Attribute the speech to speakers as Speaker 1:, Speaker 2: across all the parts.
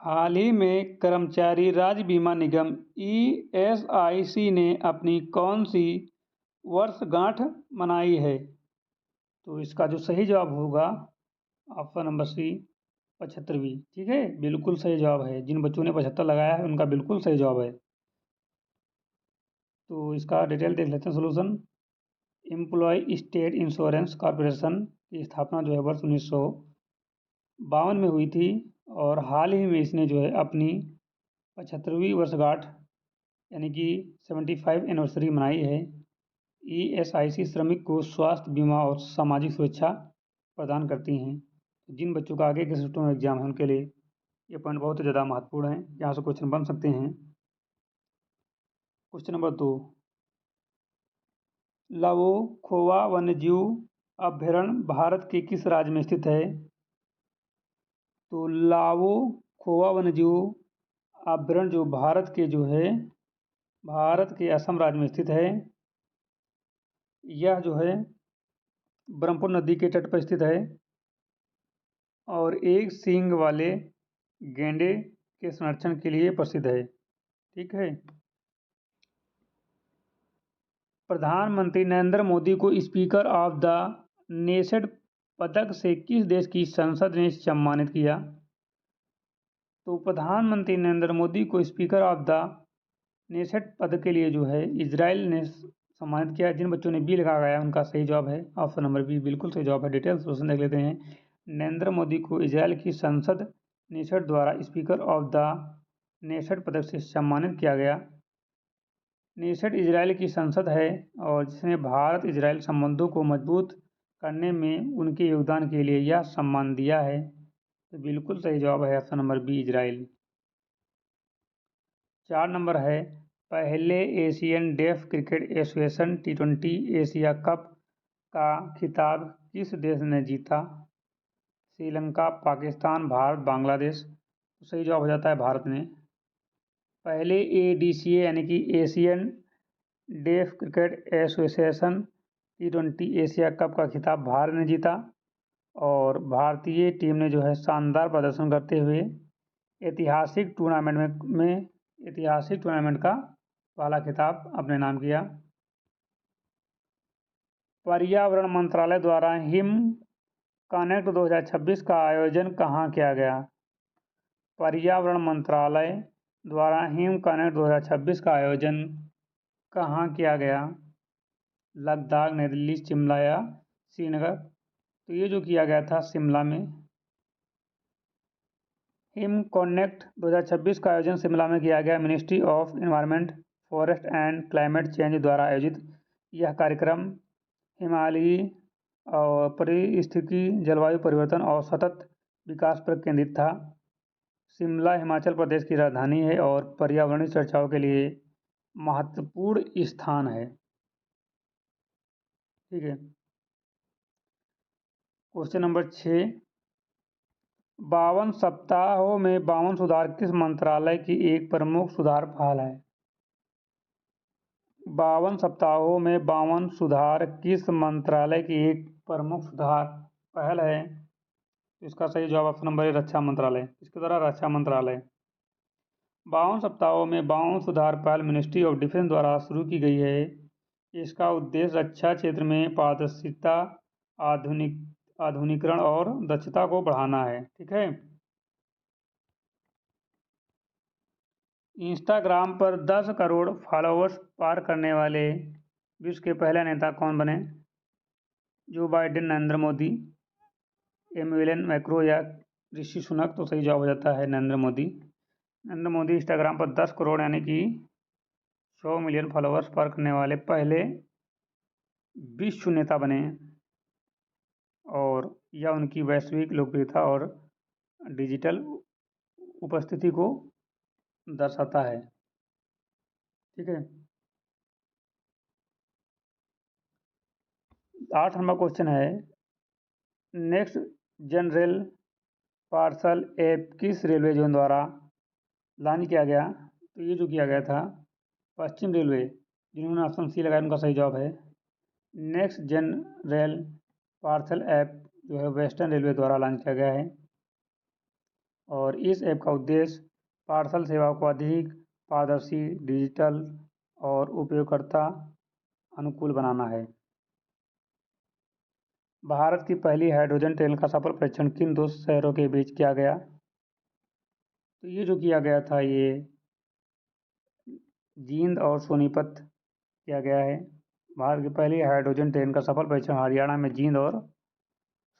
Speaker 1: हाल ही में कर्मचारी राज्य बीमा निगम (ईएसआईसी) ने अपनी कौन सी वर्षगांठ मनाई है? तो इसका जो सही जवाब होगा ऑप्शन नंबर सी 75वीं। ठीक है, बिल्कुल सही जवाब है। जिन बच्चों ने 75 लगाया है उनका बिल्कुल सही जवाब है। तो इसका डिटेल देख लेते हैं solution. Employ state insurance corporation की स्थापना जो है वर्ष 1952 में हुई थी और हाल ही में इसने जो है अपनी 75वीं वर्षगांठ यानी कि 75 एनिवर्सरी मनाई है। ईएसआईसी श्रमिक को स्वास्थ्य बीमा और सामाजिक सुरक्षा प्रदान करती हैं। जिन बच्चों का आगे के शिफ्टों में एग्जाम है उनके लिए ये पॉइंट बहुत ज़्यादा महत्वपूर्ण है। यहाँ से क्वेश्चन बन सकते हैं। क्वेश्चन नंबर 2, लाओखोवा वन्यजीव अभयारण्य भारत के किस राज्य में स्थित है? तो लाओखोवा वन्यजीव अभयारण्य जो भारत के असम राज्य में स्थित है। यह जो है ब्रह्मपुत्र नदी के तट पर स्थित है और एक सींग वाले गैंडे के संरक्षण के लिए प्रसिद्ध है। ठीक है। प्रधानमंत्री नरेंद्र मोदी को स्पीकर ऑफ द नेशन पदक से किस देश की संसद ने सम्मानित किया? तो प्रधानमंत्री नरेंद्र मोदी को स्पीकर ऑफ द नेशन पद के लिए जो है इजराइल ने सम्मानित किया। जिन बच्चों ने बी लगा गया उनका सही जवाब है ऑप्शन नंबर बी, बिल्कुल सही जवाब है। डिटेल्स क्वेश्चन देख लेते हैं। नरेंद्र मोदी को इजराइल की संसद नेशन द्वारा स्पीकर ऑफ द नेशन पदक से सम्मानित किया गया। नेशन इजराइल की संसद है और जिसने भारत इजराइल संबंधों को मजबूत करने में उनके योगदान के लिए यह सम्मान दिया है। तो बिल्कुल सही जवाब है ऑप्शन नंबर बी, इजराइल। 4 नंबर है, पहले Asian deaf cricket association T20 Asia cup का खिताब किस देश ने जीता? श्रीलंका, पाकिस्तान, भारत, बांग्लादेश। तो सही जवाब हो जाता है भारत ने। पहले ADCA यानी कि Asian deaf cricket association T20 Asia cup का खिताब भारत ने जीता और भारतीय टीम ने जो है शानदार प्रदर्शन करते हुए ऐतिहासिक टूर्नामेंट का पहला खिताब अपने नाम किया। पर्यावरण मंत्रालय द्वारा हिम कनेक्ट 2026 का आयोजन कहाँ किया गया? पर्यावरण मंत्रालय द्वारा हिम कनेक्ट 2026 का आयोजन कहाँ किया गया? लद्दाख, नई दिल्ली, शिमला या श्रीनगर? तो ये जो किया गया था शिमला में। हिम कनेक्ट 2026 का आयोजन शिमला में किया गया। Ministry of environment, forest and climate change द्वारा आयोजित यह कार्यक्रम हिमालयी और पारिस्थितिकी, जलवायु परिवर्तन और सतत विकास पर केंद्रित था। शिमला हिमाचल प्रदेश की राजधानी है और पर्यावरणीय चर्चाओं के लिए महत्वपूर्ण स्थान है। ठीक है। क्वेश्चन नंबर 6, 52 सप्ताहों में 52 सुधार किस मंत्रालय की एक प्रमुख सुधार पहल है? 52 सप्ताहों में 52 सुधार किस मंत्रालय की एक प्रमुख सुधार पहल है? इसका सही जवाब ऑप्शन नंबर ए, रक्षा मंत्रालय। इसके द्वारा रक्षा मंत्रालय। 52 सप्ताहों में 52 सुधार पहल मिनिस्ट्री ऑफ डिफेंस द्वारा शुरू की गई है। इसका उद्देश्य रक्षा क्षेत्र में पारदर्शिता, आधुनिकीकरण और दक्षता को बढ़ाना है। ठीक है। इंस्टाग्राम पर 10 करोड़ फॉलोअर्स पार करने वाले विश्व के पहले नेता कौन बने? Joe Biden, Narendra Modi, Emmanuel Macron या ऋषि सुनक? तो सही जवाब हो जाता है नरेंद्र मोदी। नरेंद्र मोदी इंस्टाग्राम पर 10 करोड़ यानी कि 100 मिलियन फॉलोअर्स पार करने वाले पहले विश्व नेता बने और यह उनकी वैश्विक लोकप्रियता और डिजिटल उपस्थिति को दर्शाता है। ठीक है। 8 नंबर क्वेश्चन है, नेक्स्ट जन रेल पार्सल ऐप किस रेलवे जोन द्वारा लॉन्च किया गया? तो ये जो किया गया था पश्चिम रेलवे, जिन्होंने ऑप्शन सी लगाया उनका सही जवाब है। नेक्स्ट जन रेल पार्सल ऐप जो है वेस्टर्न रेलवे द्वारा लॉन्च किया गया है। और इस ऐप का उद्देश्य पार्सल सेवा को अधिक पारदर्शी, डिजिटल और उपयोगकर्ता अनुकूल बनाना है। भारत की पहली हाइड्रोजन ट्रेन का सफल परीक्षण किन दो शहरों के बीच किया गया? तो ये जो किया गया था, ये जींद और सोनीपत किया गया है। भारत की पहली हाइड्रोजन ट्रेन का सफल परीक्षण हरियाणा में जींद और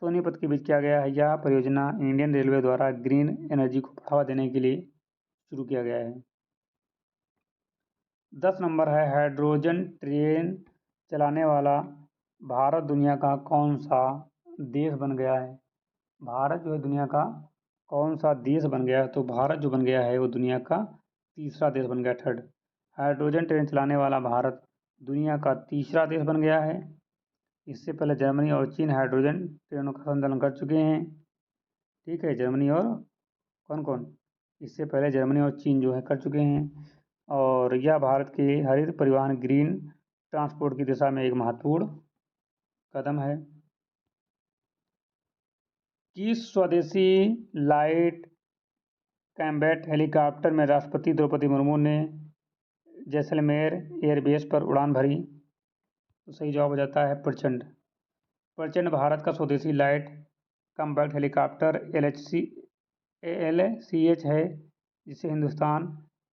Speaker 1: सोनीपत के बीच किया गया है। यह परियोजना इंडियन रेलवे द्वारा ग्रीन एनर्जी को बढ़ावा देने के लिए शुरू किया गया है। 10 नंबर है, हाइड्रोजन ट्रेन चलाने वाला भारत दुनिया का कौन सा देश बन गया है? भारत जो है दुनिया का कौन सा देश बन गया है? तो भारत जो बन गया है वो दुनिया का तीसरा देश बन गया, थर्ड। हाइड्रोजन ट्रेन चलाने वाला भारत दुनिया का तीसरा देश बन गया है। इससे पहले जर्मनी और चीन हाइड्रोजन ट्रेनों का संचालन कर चुके हैं। ठीक है, जर्मनी और कौन कौन? इससे पहले जर्मनी और चीन जो है कर चुके हैं। और यह भारत के हरित परिवहन ग्रीन ट्रांसपोर्ट की दिशा में एक महत्वपूर्ण कदम है। किस स्वदेशी लाइट कॉम्बैट हेलीकॉप्टर में राष्ट्रपति द्रौपदी मुर्मू ने जैसलमेर एयरबेस पर उड़ान भरी? तो सही जवाब हो जाता है प्रचंड। प्रचंड भारत का स्वदेशी लाइट कॉम्बैट हेलीकॉप्टर ALCH है, जिसे हिंदुस्तान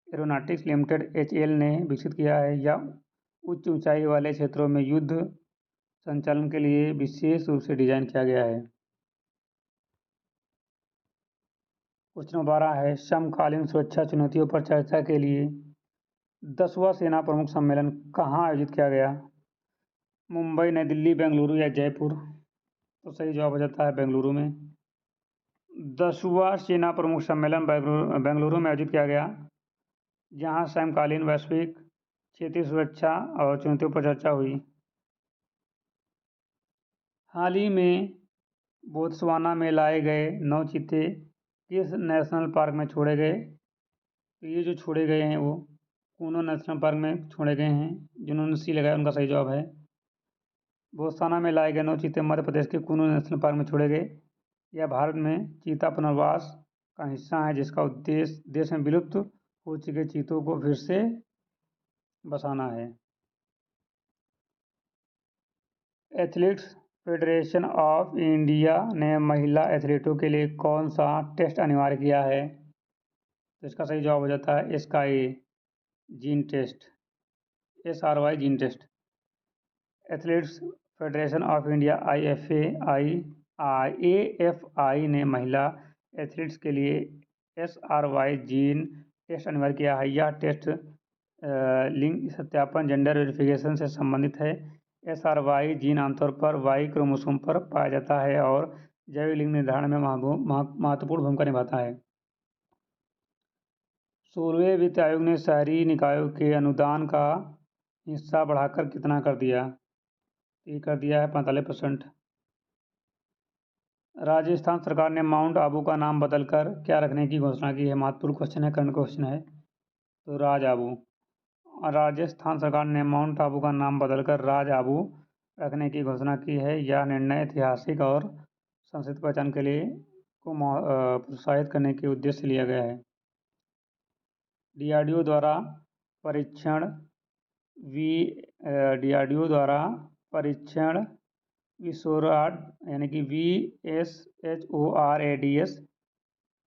Speaker 1: एरोनॉटिक्स लिमिटेड HAL ने विकसित किया है। यह उच्च ऊंचाई वाले क्षेत्रों में युद्ध संचालन के लिए विशेष रूप से डिजाइन किया गया है। क्वेश्चन 12 है, समकालीन सुरक्षा चुनौतियों पर चर्चा के लिए 10वां सेना प्रमुख सम्मेलन कहाँ आयोजित किया गया? मुंबई, नई दिल्ली, बेंगलुरु या जयपुर? तो सही जवाब हो जाता है बेंगलुरु में। 10वां सेना प्रमुख सम्मेलन बेंगलुरु में आयोजित किया गया, जहां समकालीन वैश्विक क्षेत्रीय सुरक्षा और चुनौतियों पर चर्चा हुई। हाल ही में बोत्सवाना में लाए गए 9 चीते किस नेशनल पार्क में छोड़े गए? तो ये जो छोड़े गए हैं वो कूनो नेशनल पार्क में छोड़े गए हैं। जिन्होंने सी लगाया उनका सही जवाब है। बोत्सवाना में लाए गए 9 चीते मध्य प्रदेश के कूनो नेशनल पार्क में छोड़े गए। यह भारत में चीता पुनर्वास का हिस्सा है, जिसका उद्देश्य देश में विलुप्त हो चुके चीतों को फिर से बसाना है। एथलीट्स फेडरेशन ऑफ इंडिया ने महिला एथलीटों के लिए कौन सा टेस्ट अनिवार्य किया है? तो इसका सही जवाब हो जाता है SRY gene test. SRY gene test. Athletes federation of India AFI ने महिला एथलीट्स के लिए SRY जीन टेस्ट अनिवार्य किया है। यह टेस्ट लिंग सत्यापन जेंडर वेरिफिकेशन से संबंधित है। SRY जीन आमतौर पर Y क्रोमोसोम पर पाया जाता है और जैविक लिंग निर्धारण में महत्वपूर्ण भूमिका निभाता है। 16वें वित्त आयोग ने शहरी निकायों के अनुदान का हिस्सा बढ़ाकर कितना कर दिया? ये कर दिया है 45%। राजस्थान सरकार ने माउंट आबू का नाम बदलकर क्या रखने की घोषणा की है? महत्वपूर्ण क्वेश्चन है, करंट क्वेश्चन है। तो राज आबू। राजस्थान सरकार ने माउंट आबू का नाम बदलकर राज आबू रखने की घोषणा की है। यह निर्णय ऐतिहासिक और सांस्कृतिक पहचान के लिए को प्रोत्साहित करने के उद्देश्य से लिया गया है। DRDO द्वारा परीक्षण विसोराड यानी कि VSHORADS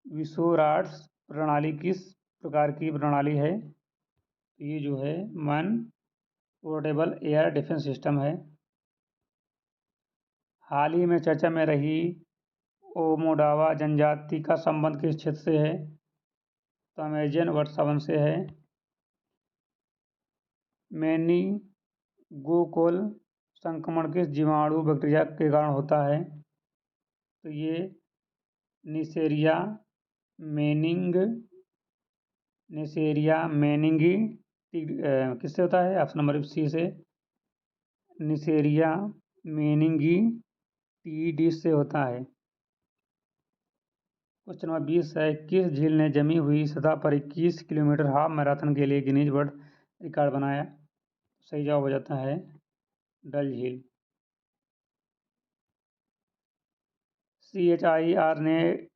Speaker 1: विसोराड्स प्रणाली किस प्रकार की प्रणाली है? ये जो है मन पोर्टेबल एयर डिफेंस सिस्टम है। हाल ही में चर्चा में रही ओमोडावा जनजाति का संबंध किस क्षेत्र से है? तो अमेजन वर्षावन से है। मेनिंगोकोकल संक्रमण किस जीवाणु बैक्टीरिया के कारण होता है? तो ये निसेरिया मेनिंगी किससे होता है? ऑप्शन नंबर C से, निसेरिया मेनिंगी टीडी से होता है। क्वेश्चन नंबर 20 है, किस झील ने जमी हुई सतह पर 21 किलोमीटर हाफ मैराथन के लिए गिनीज वर्ल्ड रिकॉर्ड बनाया? सही जवाब हो जाता है डल झील। CHIR ने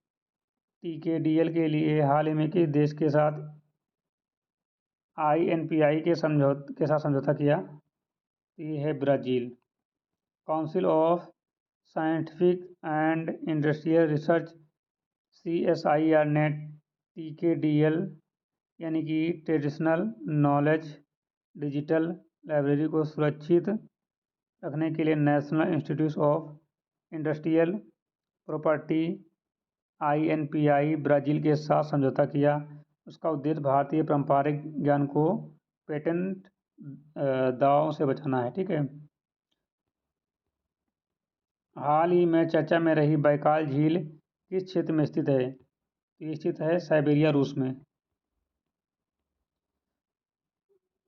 Speaker 1: TKDL के लिए हाल ही में किस देश के साथ INPI के साथ समझौता किया? ये है Brazil. Council of scientific and industrial research CSIR ने TKDL यानी कि ट्रेडिशनल नॉलेज डिजिटल लाइब्रेरी को सुरक्षित रखने के लिए national institute of industrial property INPI Brazil के साथ समझौता किया। उसका उद्देश्य भारतीय पारंपरिक ज्ञान को पेटेंट दावों से बचाना है। ठीक है। हाल ही में चर्चा में रही बैकाल झील किस क्षेत्र में स्थित है? ये स्थित है साइबेरिया, रूस में।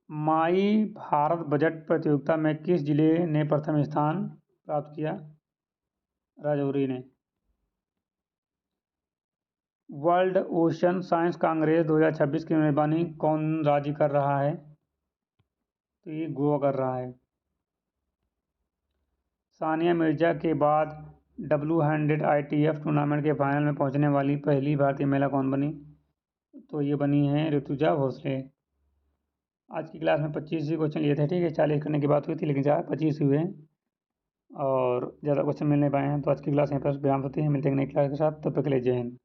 Speaker 1: माई भारत बजट प्रतियोगिता में किस जिले ने प्रथम स्थान प्राप्त किया? राजौरी ने। वर्ल्ड ओशन साइंस कांग्रेस 2026 की मेजबानी कौन राज्य कर रहा है? तो ये गोवा कर रहा है। सानिया मिर्जा के बाद W100 ITF टूर्नामेंट के फाइनल में पहुंचने वाली पहली भारतीय महिला कौन बनी? तो ये बनी है ऋतुजा भोसले। आज की क्लास में 25 ही क्वेश्चन लिए थे। ठीक है, 40 करने की बात हुई थी लेकिन 25 हुए हैं और ज़्यादा क्वेश्चन मिल नहीं पाए हैं। तो आज की क्लास यहाँ पर विराम होती है। मिलते हैं नई क्लास के साथ, तब तक के लिए जय हिंद।